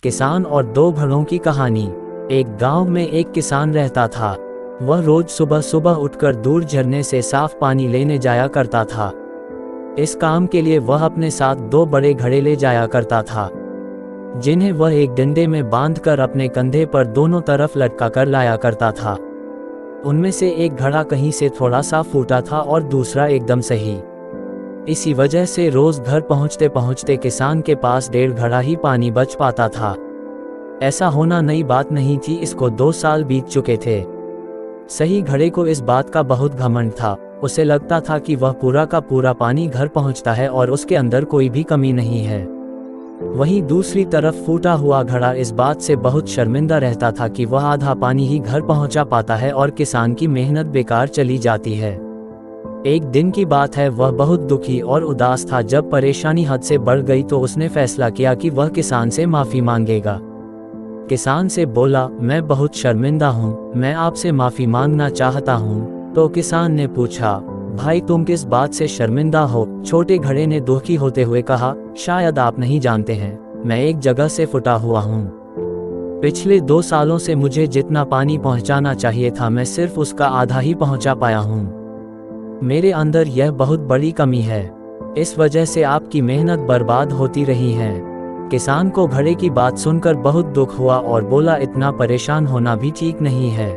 किसान और दो घड़ों की कहानी। एक गांव में एक किसान रहता था। वह रोज सुबह सुबह उठकर दूर झरने से साफ पानी लेने जाया करता था। इस काम के लिए वह अपने साथ दो बड़े घड़े ले जाया करता था, जिन्हें वह एक डंडे में बांधकर अपने कंधे पर दोनों तरफ लटका कर लाया करता था। उनमें से एक घड़ा कहीं से थोड़ा सा फूटा था और दूसरा एकदम सही। इसी वजह से रोज घर पहुंचते पहुंचते किसान के पास 1.5 घड़ा ही पानी बच पाता था। ऐसा होना नई बात नहीं थी, इसको 2 साल बीत चुके थे। सही घड़े को इस बात का बहुत घमंड था। उसे लगता था कि वह पूरा का पूरा पानी घर पहुंचता है और उसके अंदर कोई भी कमी नहीं है। वहीं दूसरी तरफ फूटा हुआ घड़ा इस बात से बहुत शर्मिंदा रहता था कि वह आधा पानी ही घर पहुंचा पाता है और किसान की मेहनत बेकार चली जाती है। एक दिन की बात है, वह बहुत दुखी और उदास था। जब परेशानी हद से बढ़ गई तो उसने फैसला किया कि वह किसान से माफ़ी मांगेगा। किसान से बोला, मैं बहुत शर्मिंदा हूँ, मैं आपसे माफ़ी मांगना चाहता हूँ। तो किसान ने पूछा, भाई तुम किस बात से शर्मिंदा हो? छोटे घड़े ने दुखी होते हुए कहा, शायद आप नहीं जानते हैं, मैं एक जगह से फुटा हुआ हूँ। पिछले 2 सालों से मुझे जितना पानी पहुँचाना चाहिए था, मैं सिर्फ उसका आधा ही पहुँचा पाया हूँ। मेरे अंदर यह बहुत बड़ी कमी है। इस वजह से आपकी मेहनत बर्बाद होती रही है। किसान को घड़े की बात सुनकर बहुत दुख हुआ और बोला, इतना परेशान होना भी ठीक नहीं है।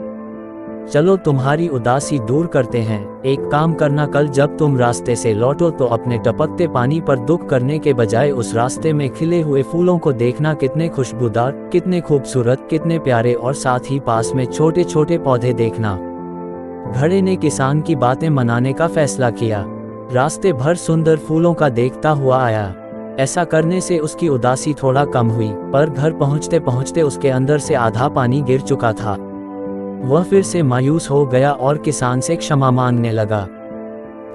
चलो तुम्हारी उदासी दूर करते हैं। एक काम करना, कल जब तुम रास्ते से लौटो तो अपने टपकते पानी पर दुख करने के बजाय उस रास्ते में खिले हुए फूलों को देखना। कितने खुशबूदार, कितने खूबसूरत, कितने प्यारे, और साथ ही पास में छोटे छोटे पौधे देखना। घड़े ने किसान की बातें मनाने का फैसला किया। रास्ते भर सुंदर फूलों का देखता हुआ आया। ऐसा करने से उसकी उदासी थोड़ा कम हुई, पर घर पहुंचते पहुंचते उसके अंदर से आधा पानी गिर चुका था। वह फिर से मायूस हो गया और किसान से क्षमा मांगने लगा।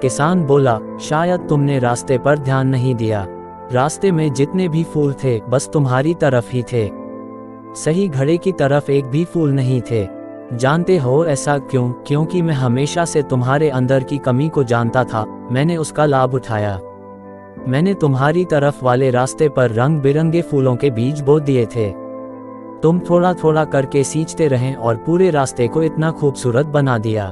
किसान बोला, शायद तुमने रास्ते पर ध्यान नहीं दिया। रास्ते में जितने भी फूल थे बस तुम्हारी तरफ ही थे, सही घड़े की तरफ एक भी फूल नहीं थे। जानते हो ऐसा क्यों? क्योंकि मैं हमेशा से तुम्हारे अंदर की कमी को जानता था, मैंने उसका लाभ उठाया। मैंने तुम्हारी तरफ वाले रास्ते पर रंग बिरंगे फूलों के बीज बो दिए थे। तुम थोड़ा थोड़ा करके सींचते रहें और पूरे रास्ते को इतना खूबसूरत बना दिया।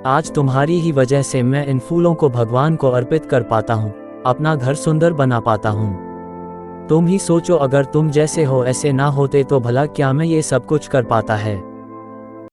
आज तुम्हारी ही वजह से मैं इन फूलों को भगवान को अर्पित कर पाता हूँ, अपना घर सुंदर बना पाता हूँ। तुम ही सोचो, अगर तुम जैसे हो ऐसे ना होते तो भला क्या मैं ये सब कुछ कर पाता है।